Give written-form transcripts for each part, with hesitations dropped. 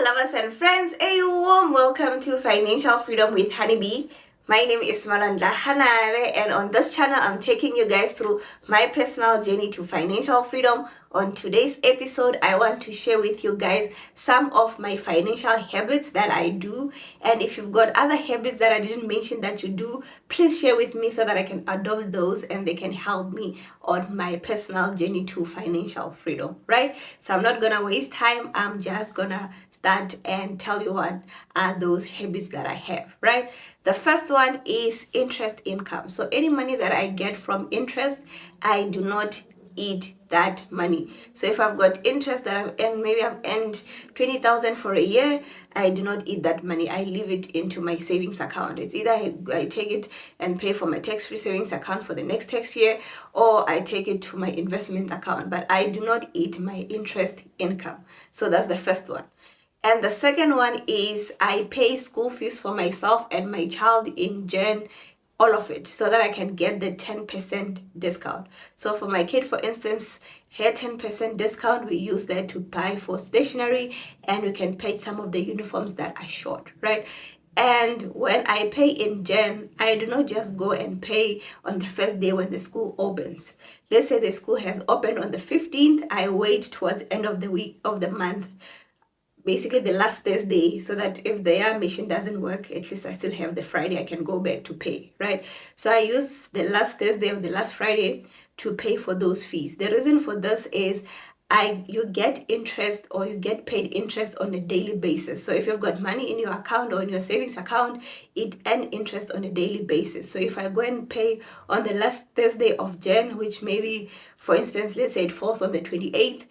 lovers and friends, a warm welcome to Financial Freedom with Honeybee. My name is Malanda Hanawe, and on this channel I'm taking you guys through my personal journey to financial freedom. On today's episode, I want to share with you guys some of my financial habits that I do, and if you've got other habits that I didn't mention that you do, please share with me so that I can adopt those and they can help me on my personal journey to financial freedom, right? So I'm not gonna waste time, I'm just gonna start and tell you what are those habits that I have, right? The first one is interest income. So any money that I get from interest, I do not eat that money. So if I've got interest that I've earned, maybe I've earned 20,000 for a year, I do not eat that money. I leave it into my savings account. It's either I take it and pay for my tax-free savings account for the next tax year, or I take it to my investment account, but I do not eat my interest income. So that's the first one. And the second one is I pay school fees for myself and my child in Jan, all of it, so that I can get the 10% discount. So for my kid, for instance, her 10% discount, we use that to buy for stationery, and we can pay some of the uniforms that are short, right? And when I pay in Jan, I do not just go and pay on the first day when the school opens. Let's say the school has opened on the 15th, I wait towards the end of the week of the month, basically the last Thursday, so that if the year mission doesn't work, at least I still have the Friday I can go back to pay, right? So I use the last Thursday or the last Friday to pay for those fees. The reason for this is you get interest, or you get paid interest on a daily basis. So if you've got money in your account or in your savings account, it earns interest on a daily basis. So if I go and pay on the last Thursday of Jan, which maybe, for instance, let's say it falls on the 28th,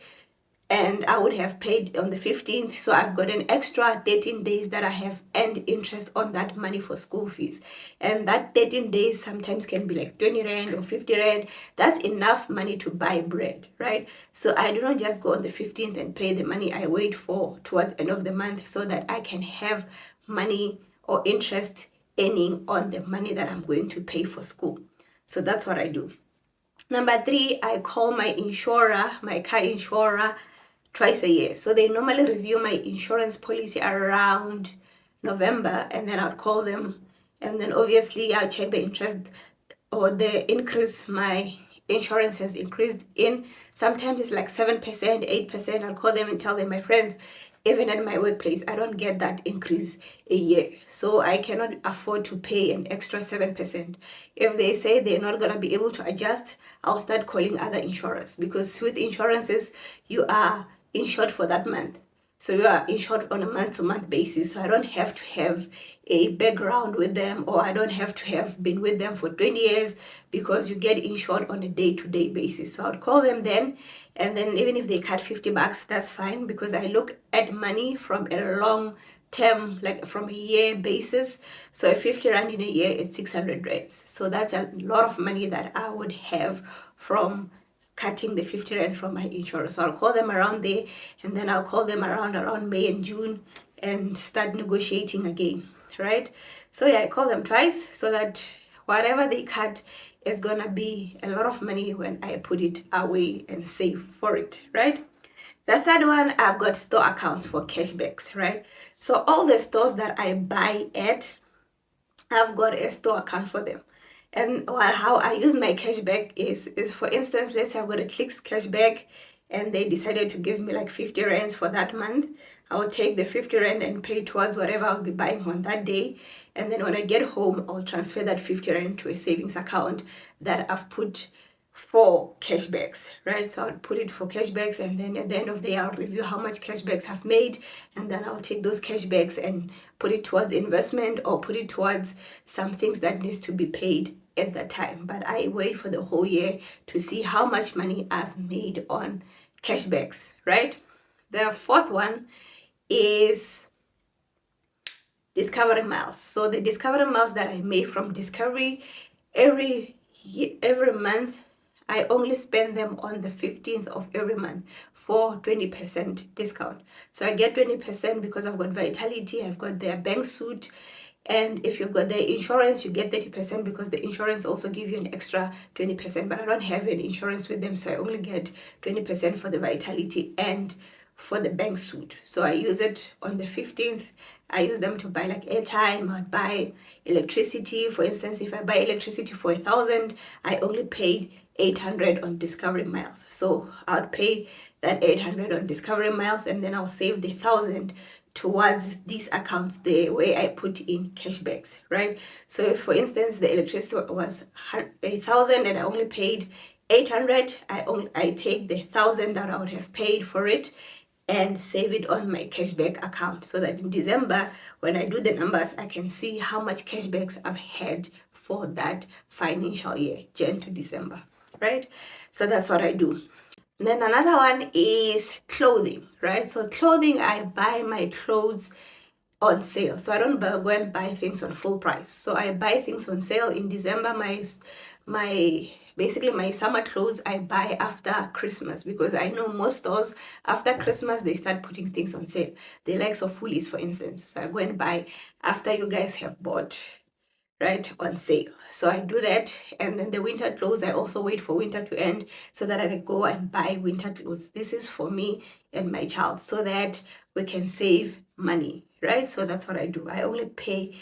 and I would have paid on the 15th, so I've got an extra 13 days that I have earned interest on that money for school fees. And that 13 days sometimes can be like 20 Rand or 50 Rand. That's enough money to buy bread, right? So I do not just go on the 15th and pay the money. I wait for towards the end of the month so that I can have money or interest earning on the money that I'm going to pay for school. So that's what I do. Number 3, I call my insurer, my car insurer, twice a year. So they normally review my insurance policy around November, and then I'll call them, and then obviously I'll check the interest or the increase my insurance has increased in. Sometimes it's like 7%, 8%. I'll call them and tell them, my friends, even at my workplace, I don't get that increase a year. So I cannot afford to pay an extra 7%. If they say they're not going to be able to adjust, I'll start calling other insurers, because with insurances, you are insured for that month. So you are insured on a month-to-month basis. So I don't have to have a background with them, or I don't have to have been with them for 20 years, because you get insured on a day-to-day basis. So I'll call them then, and then even if they cut $50, that's fine, because I look at money from a long term, like from a year basis. So a 50 Rand in a year, it's 600 Rands. So that's a lot of money that I would have from cutting the 50 Rand from my insurance. So I'll call them around there, and then I'll call them around May and June and start negotiating again, right? So yeah, I call them twice so that whatever they cut is gonna be a lot of money when I put it away and save for it, right? The third one, I've got store accounts for cashbacks, right? So all the stores that I buy at, I've got a store account for them. And how I use my cashback is for instance, let's say I've got a Clicks cashback and they decided to give me like 50 Rands for that month. I'll take the 50 Rand and pay towards whatever I'll be buying on that day. And then when I get home, I'll transfer that 50 Rand to a savings account that I've put for cashbacks, right? So I'll put it for cashbacks, and then at the end of the day, I'll review how much cashbacks I've made, and then I'll take those cashbacks and put it towards investment, or put it towards some things that needs to be paid at that time. But I wait for the whole year to see how much money I've made on cashbacks, right? The fourth one is Discovery Miles. So the Discovery Miles that I made from Discovery, every month, I only spend them on the 15th of every month for 20% discount. So I get 20% because I've got Vitality, I've got their bank suit, and if you've got the insurance, you get 30% because the insurance also give you an extra 20%, but I don't have any insurance with them, so I only get 20% for the Vitality and for the bank suit. So I use it on the 15th. I use them to buy like airtime. I'd buy electricity. For instance, if I buy electricity for 1,000, I only paid 800 on Discovery Miles. So I'll pay that 800 on Discovery Miles, and then I'll save the 1,000 towards these accounts the way I put in cashbacks, right? So if, for instance, the electricity was 1,000 and I only paid 800, I take the 1,000 that I would have paid for it and save it on my cashback account, so that in December, when I do the numbers, I can see how much cashbacks I've had for that financial year, Jan to December, right? So that's what I do. And then another one is clothing, right? So clothing, I buy my clothes on sale. So I don't go and buy things on full price. So I buy things on sale in December. Basically my summer clothes I buy after Christmas, because I know most stores after Christmas they start putting things on sale. The likes of Woolies, for instance. So I go and buy after you guys have bought, right, on sale. So I do that. And then the winter clothes, I also wait for winter to end so that I can go and buy winter clothes. This is for me and my child, so that we can save money, right? So that's what I do. I only pay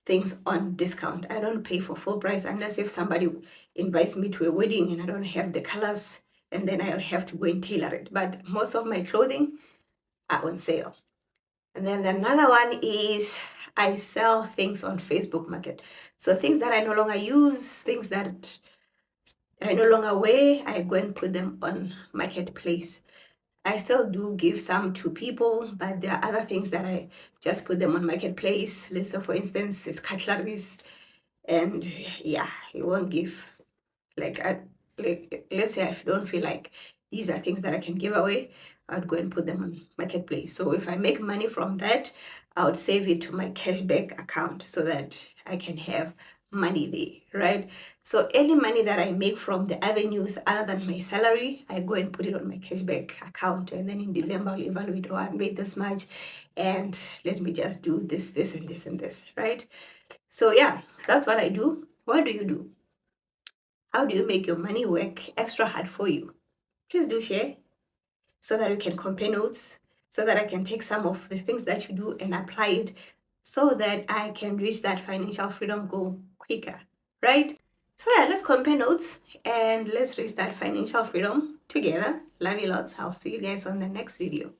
things on discount. I don't pay for full price, unless if somebody invites me to a wedding and I don't have the colors, and then I'll have to go and tailor it. But most of my clothing are on sale. And then another one is I sell things on Facebook Market. So things that I no longer use, things that I no longer wear, I go and put them on Marketplace. I still do give some to people, but there are other things that I just put them on Marketplace. Let's say, for instance, it's cutleries, and yeah, you won't give like let's say if I don't feel like these are things that I can give away, I'd go and put them on Marketplace. So if I make money from that, I would save it to my cashback account so that I can have money there, right? So any money that I make from the avenues other than my salary, I go and put it on my cashback account, and then in December I'll evaluate, oh, I made this much, and let me just do this, this, and this, and this, right? So yeah, that's what I do. What do you do? How do you make your money work extra hard for you? Please do share so that we can compare notes, so that I can take some of the things that you do and apply it, so that I can reach that financial freedom goal quicker, right? So yeah, let's compare notes and let's reach that financial freedom together. Love you lots. I'll see you guys on the next video.